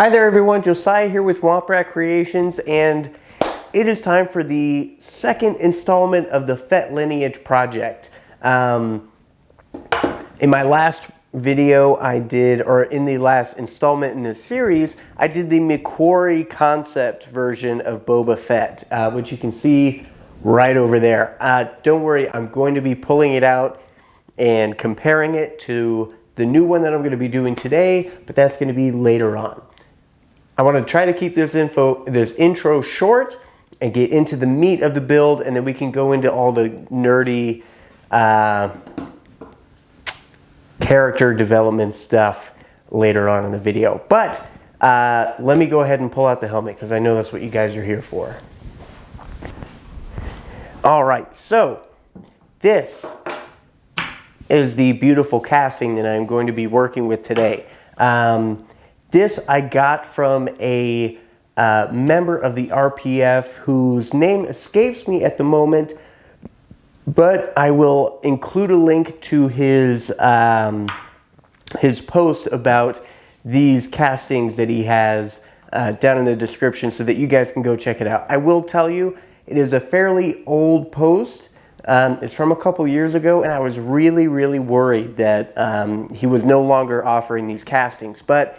Hi there everyone, Josiah here with Womprat Creations, and it is time for the second installment of the Fett Lineage project. In my last video in the last installment in this series, I did the McQuarrie concept version of Boba Fett, which you can see right over there. Don't worry, I'm going to be pulling it out and comparing it to the new one that I'm going to be doing today, but that's going to be later on. I want to try to keep this intro short and get into the meat of the build, and then we can go into all the nerdy character development stuff later on in the video. But let me go ahead and pull out the helmet because I know that's what you guys are here for. All right, so this is the beautiful casting that I'm going to be working with today. This I got from a member of the RPF whose name escapes me at the moment, but I will include a link to his post about these castings that he has down in the description so that you guys can go check it out. I will tell you, it is a fairly old post. It's from a couple years ago, and I was really worried that he was no longer offering these castings, but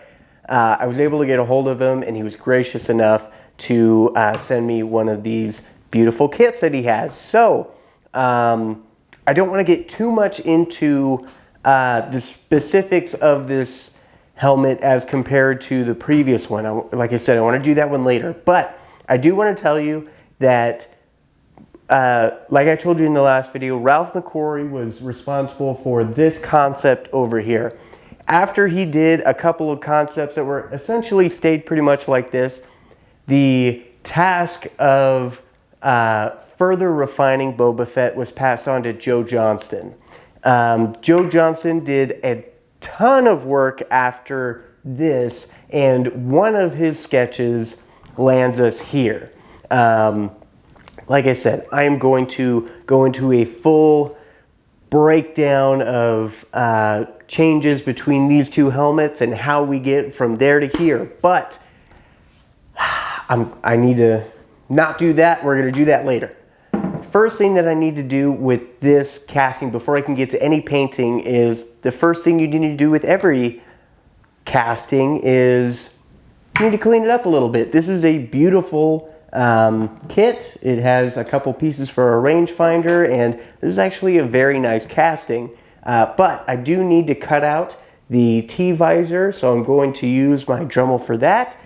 I was able to get a hold of him, and he was gracious enough to send me one of these beautiful kits that he has. So I don't want to get too much into the specifics of this helmet as compared to the previous one. Like I said, I want to do that one later, but I do want to tell you that like I told you in the last video, Ralph McQuarrie was responsible for this concept over here. After he did a couple of concepts that were essentially stayed pretty much like this, the task of further refining Boba Fett was passed on to Joe Johnston. Joe Johnston did a ton of work after this, and one of his sketches lands us here. Like I said, I am going to go into a full breakdown of changes between these two helmets and how we get from there to here. But I need to not do that. We're going to do that later. First thing that I need to do with this casting before I can get to any painting is the first thing you need to do with every casting is you need to clean it up a little bit. This is a beautiful kit. It has a couple pieces for a rangefinder, and this is actually a very nice casting. But I do need to cut out the T-visor, so I'm going to use my Dremel for that.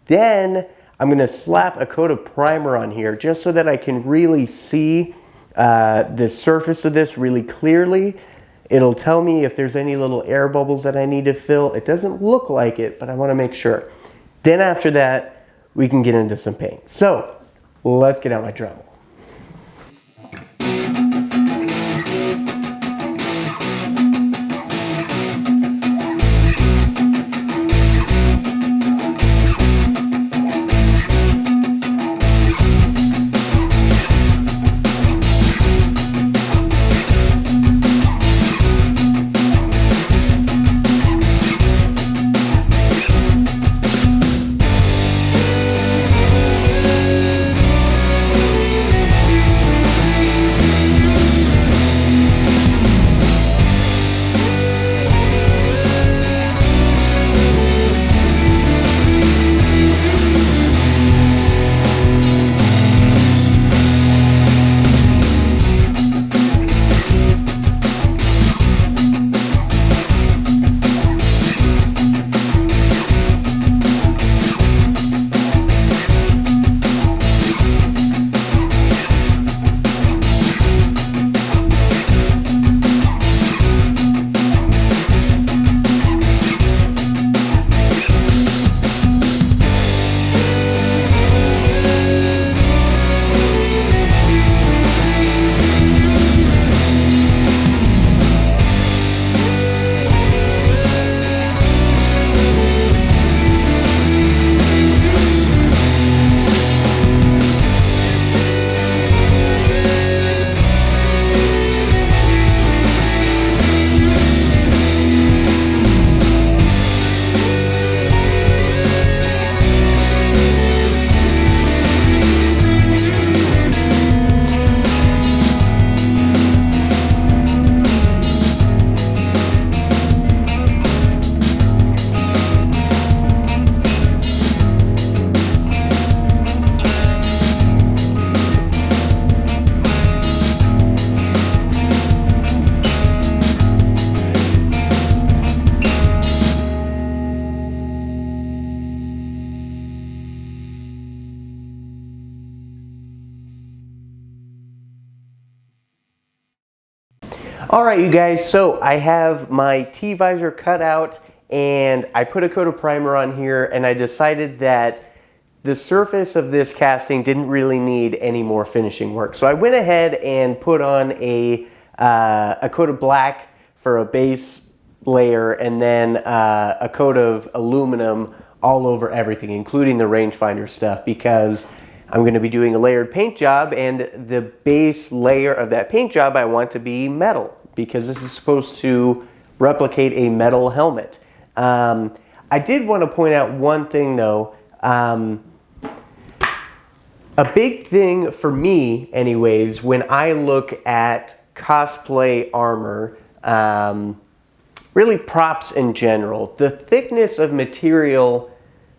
Then I'm going to slap a coat of primer on here just so that I can really see the surface of this really clearly. It'll tell me if there's any little air bubbles that I need to fill. It doesn't look like it, but I want to make sure. Then after that, we can get into some paint. So let's get out my Dremel. All right, you guys, so I have my T-visor cut out and I put a coat of primer on here, and I decided that the surface of this casting didn't really need any more finishing work. So I went ahead and put on a coat of black for a base layer, and then a coat of aluminum all over everything, including the rangefinder stuff, because I'm going to be doing a layered paint job, and the base layer of that paint job I want to be metal, because this is supposed to replicate a metal helmet. I did want to point out one thing though. A big thing for me anyways, when I look at cosplay armor, really props in general, the thickness of material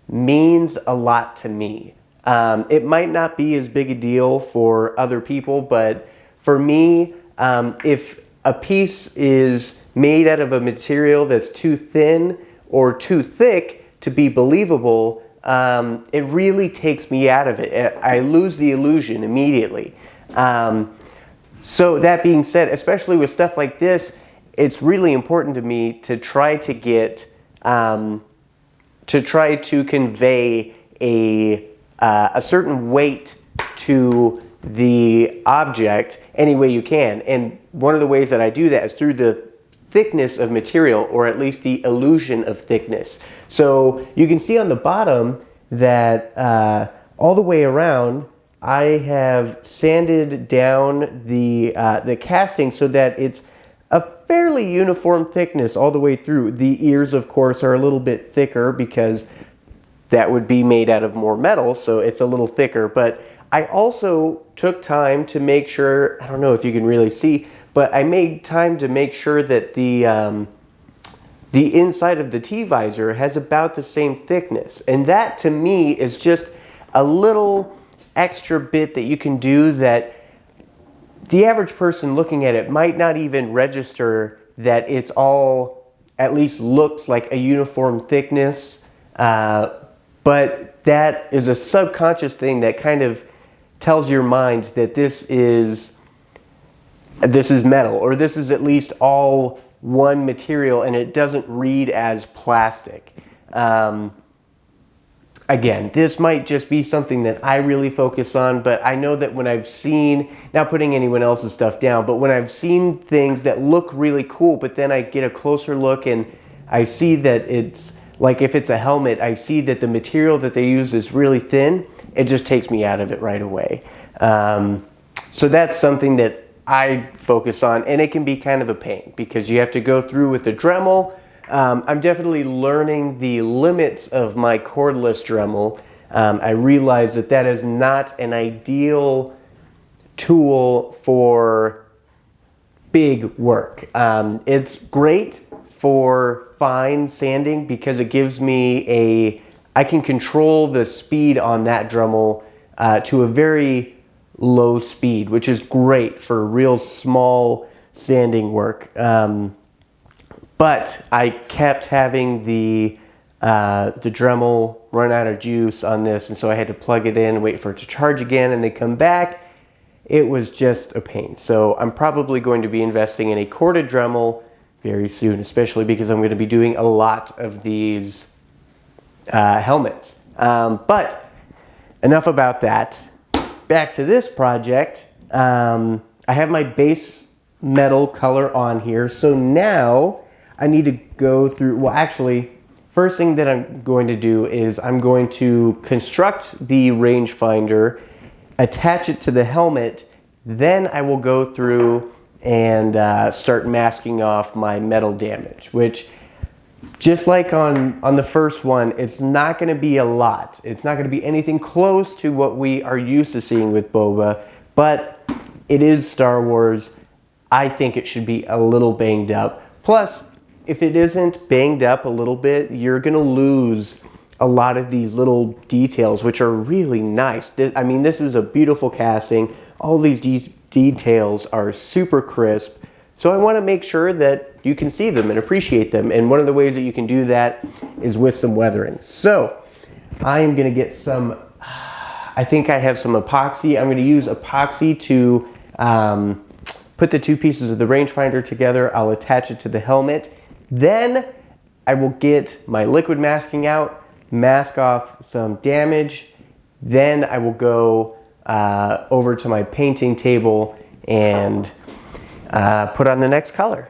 means a lot to me. It might not be as big a deal for other people, but for me, if a piece is made out of a material that's too thin or too thick to be believable, it really takes me out of it. I lose the illusion immediately. So that being said, especially with stuff like this, it's really important to me to try to get, to try to convey a certain weight to the object any way you can. And one of the ways that I do that is through the thickness of material, or at least the illusion of thickness. So you can see on the bottom that all the way around, I have sanded down the casting so that it's a fairly uniform thickness all the way through. The ears, of course, are a little bit thicker because that would be made out of more metal, so it's a little thicker. But I also took time to make sure, I don't know if you can really see, but I made time to make sure that the inside of the T-visor has about the same thickness. And that to me is just a little extra bit that you can do that the average person looking at it might not even register that it's all, at least looks like a uniform thickness. But that is a subconscious thing that kind of tells your mind that this is metal, or this is at least all one material, and it doesn't read as plastic. Again, this might just be something that I really focus on, but I know that when I've seen, not putting anyone else's stuff down, but when I've seen things that look really cool, but then I get a closer look and I see that it's, like if it's a helmet, I see that the material that they use is really thin, it just takes me out of it right away. So that's something that I focus on, and it can be kind of a pain because you have to go through with the Dremel. I'm definitely learning the limits of my cordless Dremel. I realize that that is not an ideal tool for big work. It's great for fine sanding because it gives me I can control the speed on that Dremel to a very low speed, which is great for real small sanding work. But I kept having the Dremel run out of juice on this, and so I had to plug it in and wait for it to charge again and then come back. It was just a pain. So I'm probably going to be investing in a corded Dremel very soon, especially because I'm going to be doing a lot of these helmets. But enough about that. Back to this project. I have my base metal color on here. So now I need to go through, well actually, first thing that I'm going to do is I'm going to construct the rangefinder, attach it to the helmet, then I will go through and start masking off my metal damage, which just like on the first one, it's not going to be a lot. It's not going to be anything close to what we are used to seeing with Boba, but it is Star Wars. I think it should be a little banged up. Plus, if it isn't banged up a little bit, you're going to lose a lot of these little details, which are really nice. I mean, this is a beautiful casting. All these details are super crisp. So I want to make sure that you can see them and appreciate them. And one of the ways that you can do that is with some weathering. So I am going to get some, I think I have some epoxy. I'm going to use epoxy to put the two pieces of the rangefinder together. I'll attach it to the helmet. Then I will get my liquid masking out, mask off some damage. Then I will go over to my painting table and put on the next color.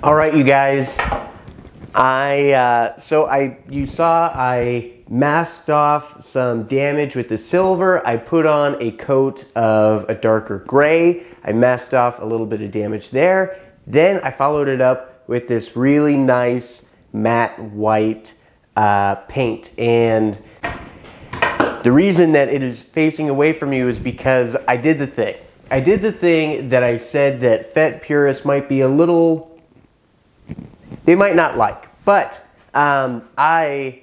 All right, you guys. You saw I masked off some damage with the silver. I put on a coat of a darker gray. I masked off a little bit of damage there. Then I followed it up with this really nice matte white paint. And the reason that it is facing away from you is because I did the thing. I did the thing that I said that Fett purists might be a little, they might not like. But I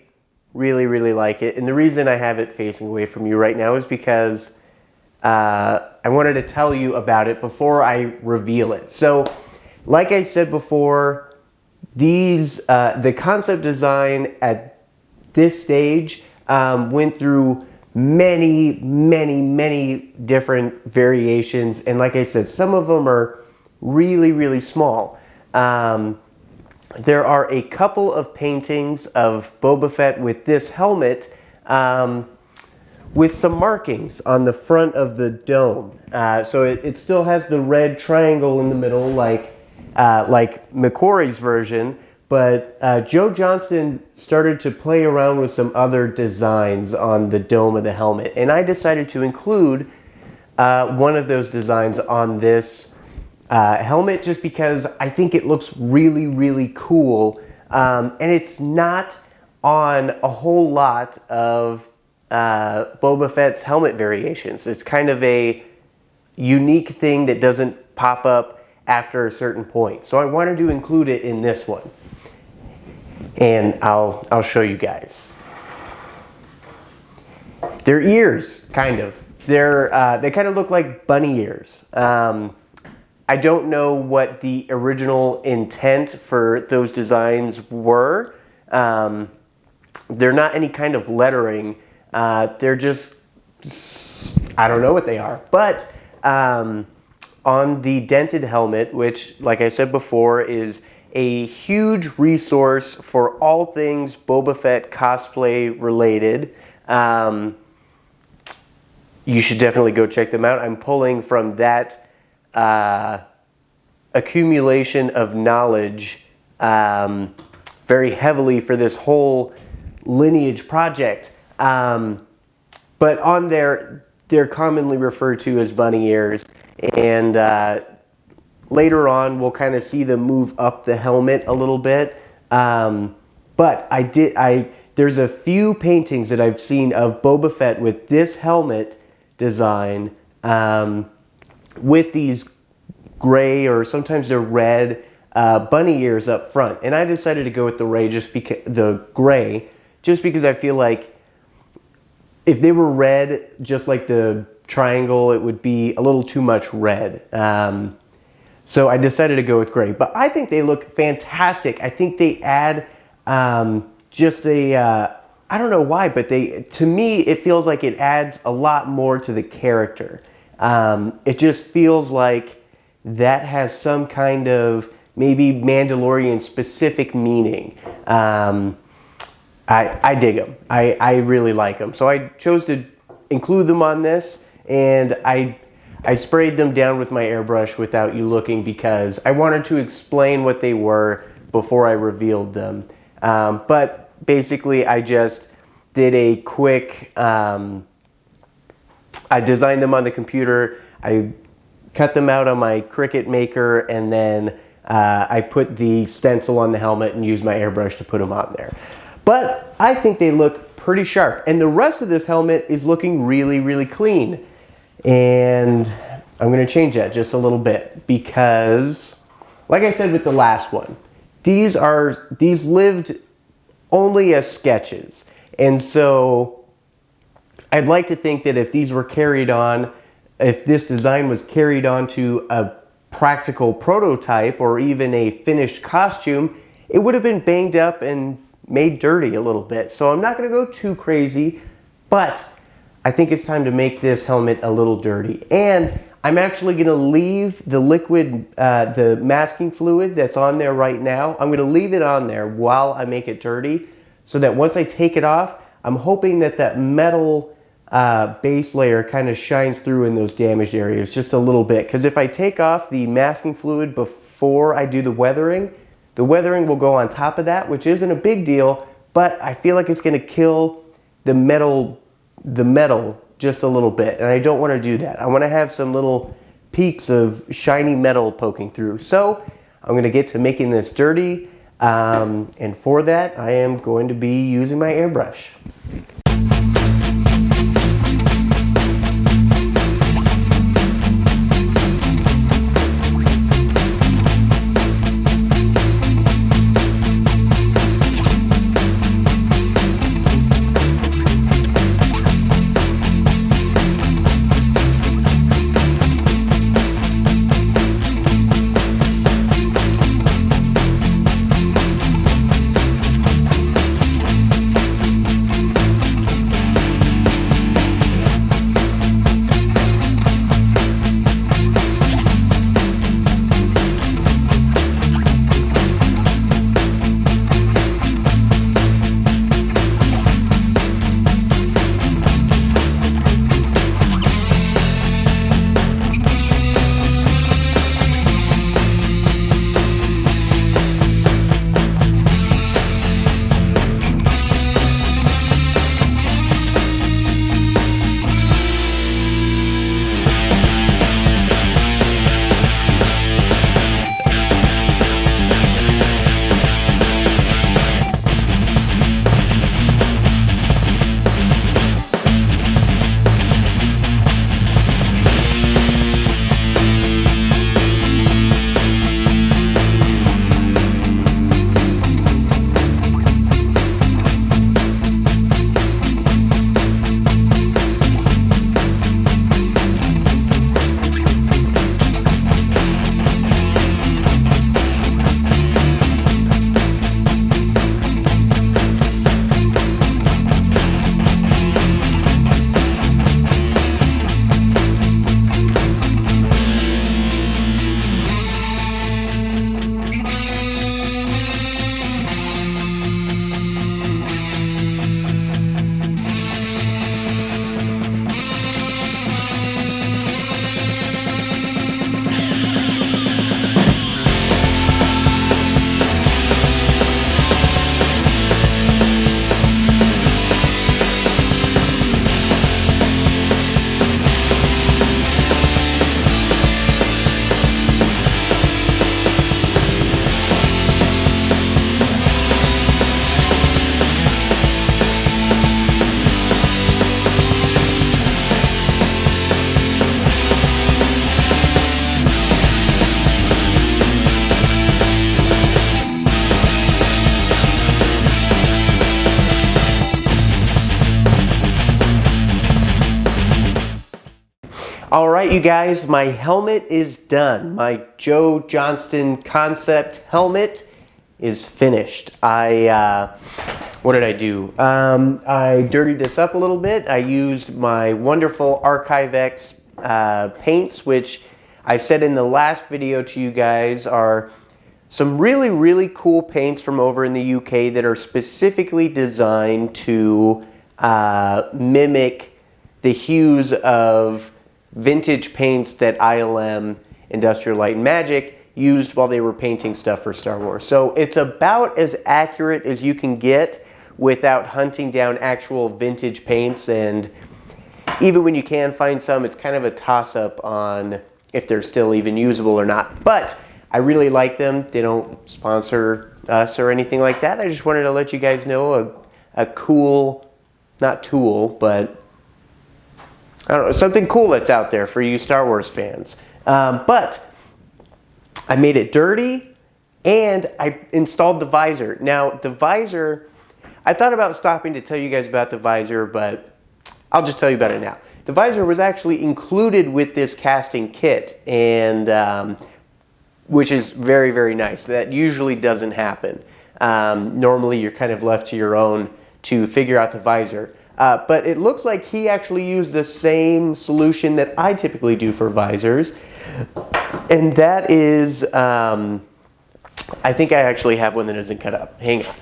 really, really like it. And the reason I have it facing away from you right now is because I wanted to tell you about it before I reveal it. So, like I said before, the concept design at this stage went through many, many, many different variations. And like I said, some of them are really, really small. There are a couple of paintings of Boba Fett with this helmet with some markings on the front of the dome. So it still has the red triangle in the middle like McQuarrie's version, but Joe Johnston started to play around with some other designs on the dome of the helmet. And I decided to include one of those designs on this helmet just because I think it looks really, really cool And it's not on a whole lot of Boba Fett's helmet variations. It's kind of a unique thing that doesn't pop up after a certain point. So I wanted to include it in this one. And I'll show you guys. Their ears, kind of. They kind of look like bunny ears. I don't know what the original intent for those designs were. They're not any kind of lettering. They're just, I don't know what they are. But on the dented helmet, which, like I said before, is a huge resource for all things Boba Fett cosplay related, you should definitely go check them out. I'm pulling from that accumulation of knowledge very heavily for this whole Lineage project. But on there, they're commonly referred to as bunny ears. And later on, we'll kind of see them move up the helmet a little bit. But there's a few paintings that I've seen of Boba Fett with this helmet design, with these gray, or sometimes they're red, bunny ears up front. And I decided to go with the gray just because I feel like if they were red, just like the triangle, it would be a little too much red. So I decided to go with gray. But I think they look fantastic. I think they add just a... I don't know why, but to me, it feels like it adds a lot more to the character. It just feels like that has some kind of maybe Mandalorian specific meaning. I dig them. I really like them. So I chose to include them on this, and I sprayed them down with my airbrush without you looking because I wanted to explain what they were before I revealed them. But basically, I just did a quick, I designed them on the computer, I cut them out on my Cricut Maker, and then I put the stencil on the helmet and used my airbrush to put them on there. But I think they look pretty sharp, and the rest of this helmet is looking really, really clean. And I'm going to change that just a little bit because, like I said with the last one, these lived only as sketches. And so I'd like to think that if these were carried on, if this design was carried on to a practical prototype or even a finished costume, it would have been banged up and made dirty a little bit. So I'm not going to go too crazy, but I think it's time to make this helmet a little dirty. And I'm actually going to leave the liquid, the masking fluid that's on there right now, I'm going to leave it on there while I make it dirty, so that once I take it off, I'm hoping that that metal base layer kind of shines through in those damaged areas just a little bit. Because if I take off the masking fluid before I do the weathering will go on top of that, which isn't a big deal, but I feel like it's going to kill the metal just a little bit, and I don't want to do that. I want to have some little peaks of shiny metal poking through. So I'm going to get to making this dirty, and for that I am going to be using my airbrush. All right, you guys, my helmet is done. My Joe Johnston concept helmet is finished. What did I do? I dirtied this up a little bit. I used my wonderful ArchiveX paints, which I said in the last video to you guys are some really, really cool paints from over in the UK that are specifically designed to mimic the hues of vintage paints that ILM, Industrial Light and Magic, used while they were painting stuff for Star Wars. So it's about as accurate as you can get without hunting down actual vintage paints, and even when you can find some, it's kind of a toss-up on if they're still even usable or not. But I really like them. They don't sponsor us or anything like that. I just wanted to let you guys know a cool, not tool, but I don't know, something cool that's out there for you Star Wars fans. But I made it dirty and I installed the visor. Now the visor, I thought about stopping to tell you guys about the visor, but I'll just tell you about it now. The visor was actually included with this casting kit, and which is very, very nice. That usually doesn't happen. Normally you're kind of left to your own to figure out the visor. But it looks like he actually used the same solution that I typically do for visors. And that is, I think I actually have one that isn't cut up. Hang on.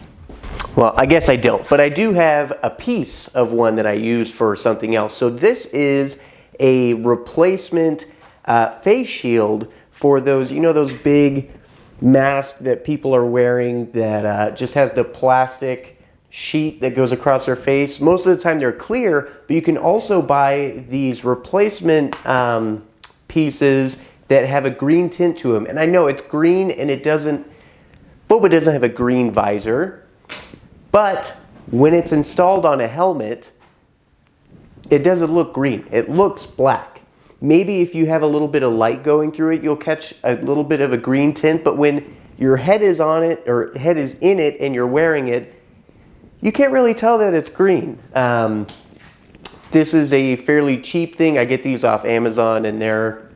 Well, I guess I don't. But I do have a piece of one that I use for something else. So this is a replacement face shield for those, you know, those big masks that people are wearing that just has the plastic sheet that goes across their face. Most of the time they're clear, but you can also buy these replacement pieces that have a green tint to them. And I know it's green and it doesn't, Boba doesn't have a green visor, but when it's installed on a helmet, it doesn't look green. It looks black. Maybe if you have a little bit of light going through it, you'll catch a little bit of a green tint, but when your head is on it or head is in it and you're wearing it, you can't really tell that it's green. This is a fairly cheap thing. I get these off Amazon and they're,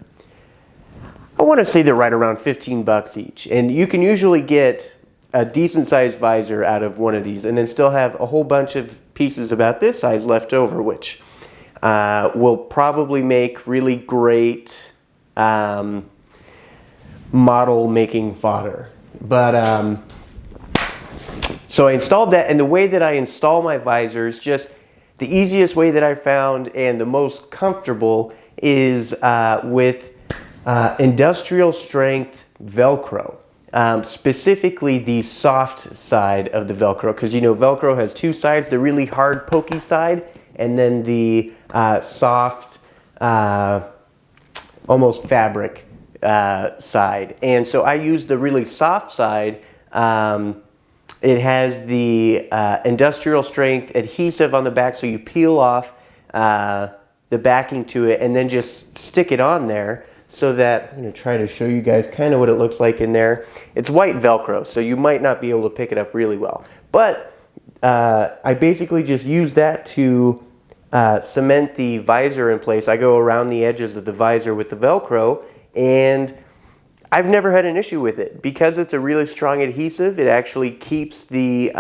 I want to say they're right around 15 bucks each. And you can usually get a decent sized visor out of one of these and then still have a whole bunch of pieces about this size left over, which will probably make really great model making fodder. But so I installed that, and the way that I install my visors, just the easiest way that I found and the most comfortable is with industrial strength Velcro. Specifically the soft side of the Velcro, because you know Velcro has two sides, the really hard pokey side and then the soft almost fabric side. And so I use the really soft side. It has the industrial strength adhesive on the back, so you peel off the backing to it and then just stick it on there so that, I'm going to try to show you guys kind of what it looks like in there. It's white Velcro, so you might not be able to pick it up really well. But I basically just use that to cement the visor in place. I go around the edges of the visor with the Velcro, and I've never had an issue with it. Because it's a really strong adhesive, it actually keeps the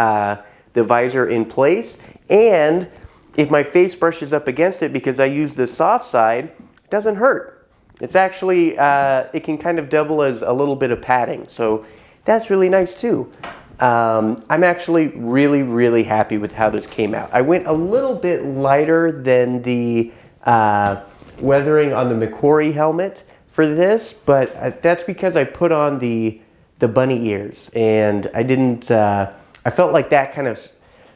visor in place. And if my face brushes up against it, because I use the soft side, it doesn't hurt. It's actually, it can kind of double as a little bit of padding. So that's really nice too. I'm actually really, really happy with how this came out. I went a little bit lighter than the weathering on the McQuarrie helmet for this, but that's because I put on the bunny ears, and I didn't, I felt like that kind of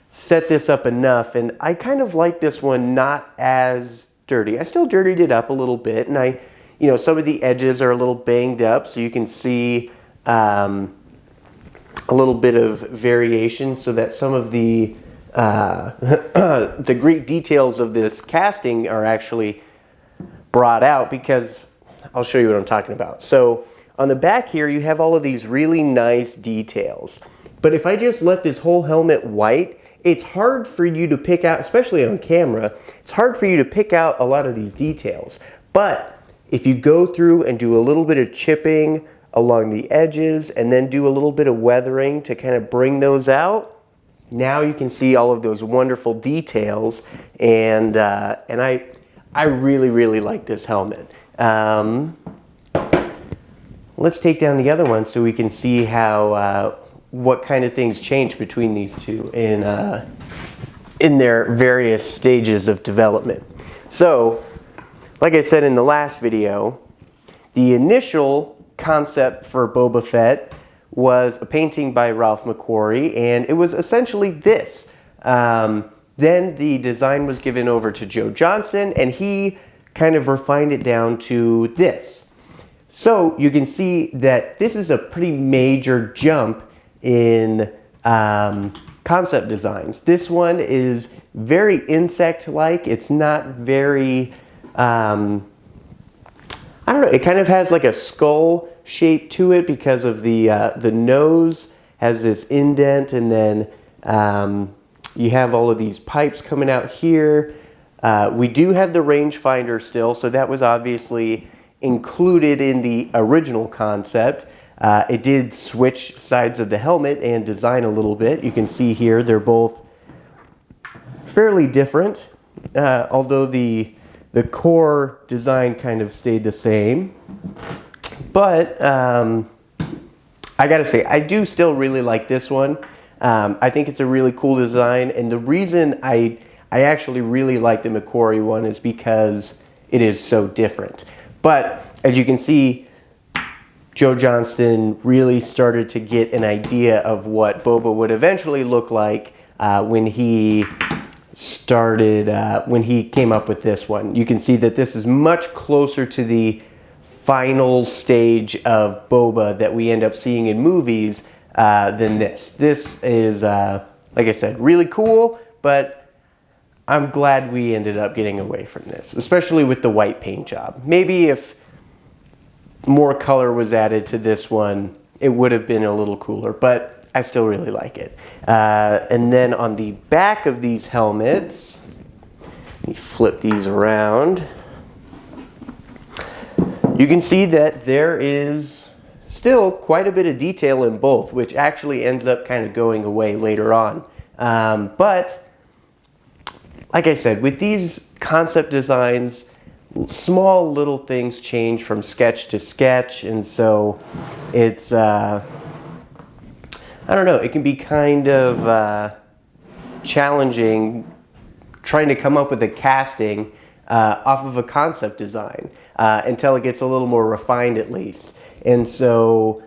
set this up enough, and I kind of like this one not as dirty. I still dirtied it up a little bit, and you know, some of the edges are a little banged up, so you can see a little bit of variation, so that some of the great details of this casting are actually brought out, because I'll show you what I'm talking about. So on the back here, you have all of these really nice details. But if I just let this whole helmet white, it's hard for you to pick out, especially on camera, it's hard for you to pick out a lot of these details. But if you go through and do a little bit of chipping along the edges and then do a little bit of weathering to kind of bring those out, now you can see all of those wonderful details, and I really like this helmet. Let's take down the other one so we can see how what kind of things change between these two in their various stages of development. So, like I said in the last video, the initial concept for Boba Fett was a painting by Ralph McQuarrie, and it was essentially this. Then the design was given over to Joe Johnston, and he kind of refined it down to this. So you can see that this is a pretty major jump in concept designs. This one is very insect-like. It's not very, I don't know, it kind of has like a skull shape to it because of the nose has this indent, and then you have all of these pipes coming out here. We do have the rangefinder still, so that was obviously included in the original concept. It did switch sides of the helmet and design a little bit. You can see here they're both fairly different, although the core design kind of stayed the same. But I gotta say, I do still really like this one. I think it's a really cool design, and the reason I actually really like the McQuarrie one is because it is so different. But as you can see, Joe Johnston really started to get an idea of what Boba would eventually look like when he started, when he came up with this one. You can see that this is much closer to the final stage of Boba that we end up seeing in movies than this. This is, like I said, really cool, but I'm glad we ended up getting away from this, especially with the white paint job. Maybe if more color was added to this one, it would have been a little cooler, but I still really like it. And then on the back of these helmets, let me flip these around. You can see that there is still quite a bit of detail in both, which actually ends up kind of going away later on. But like I said, with these concept designs, small little things change from sketch to sketch, and so it's, I don't know, it can be kind of challenging trying to come up with a casting off of a concept design until it gets a little more refined at least. And so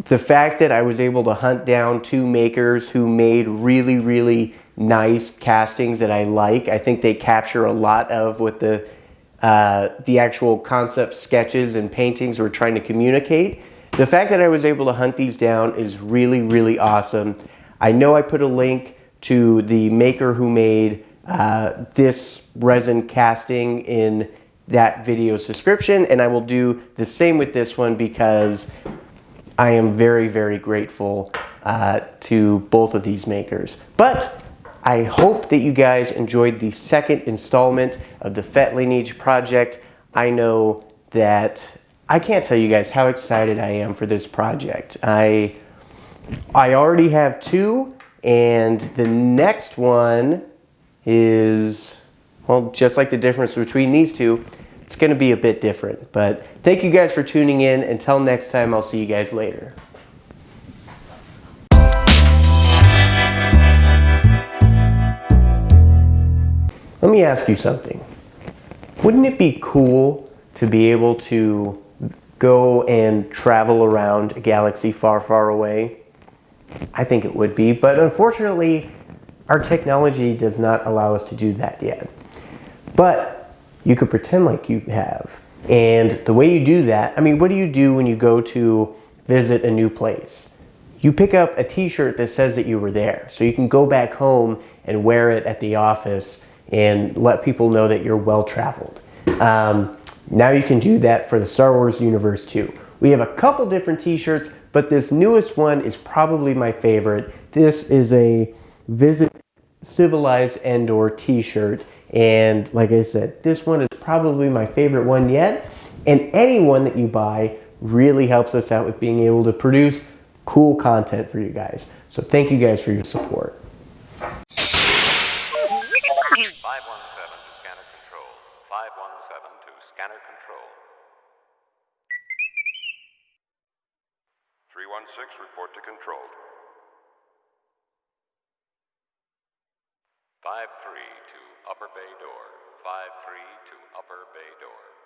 the fact that I was able to hunt down two makers who made really nice castings that I like, I think they capture a lot of what the actual concept sketches and paintings were trying to communicate. The fact that I was able to hunt these down is really awesome. I know I put a link to the maker who made this resin casting in that video's description, and I will do the same with this one because I am very grateful to both of these makers. But I hope that you guys enjoyed the second installment of the Fett Lineage project. I know that I can't tell you guys how excited I am for this project. I already have two, and the next one is, well, just like the difference between these two, it's going to be a bit different. But thank you guys for tuning in. Until next time, I'll see you guys later. Let me ask you something. Wouldn't it be cool to be able to go and travel around a galaxy far away? I think it would be, but unfortunately, our technology does not allow us to do that yet. But you could pretend like you have. And the way you do that, I mean, what do you do when you go to visit a new place? You pick up a t-shirt that says that you were there, so you can go back home and wear it at the office and let people know that you're well-traveled. Now you can do that for the Star Wars universe too. We have a couple different t-shirts, but this newest one is probably my favorite. This is a Visit Civilized Endor t-shirt, And like I said, this one is probably my favorite one yet. And any one that you buy really helps us out with being able to produce cool content for you guys. So thank you guys for your support. 517 to scanner control. 517 to scanner control. 316, report to control. 5-3 to upper bay door. 5-3 to upper bay door.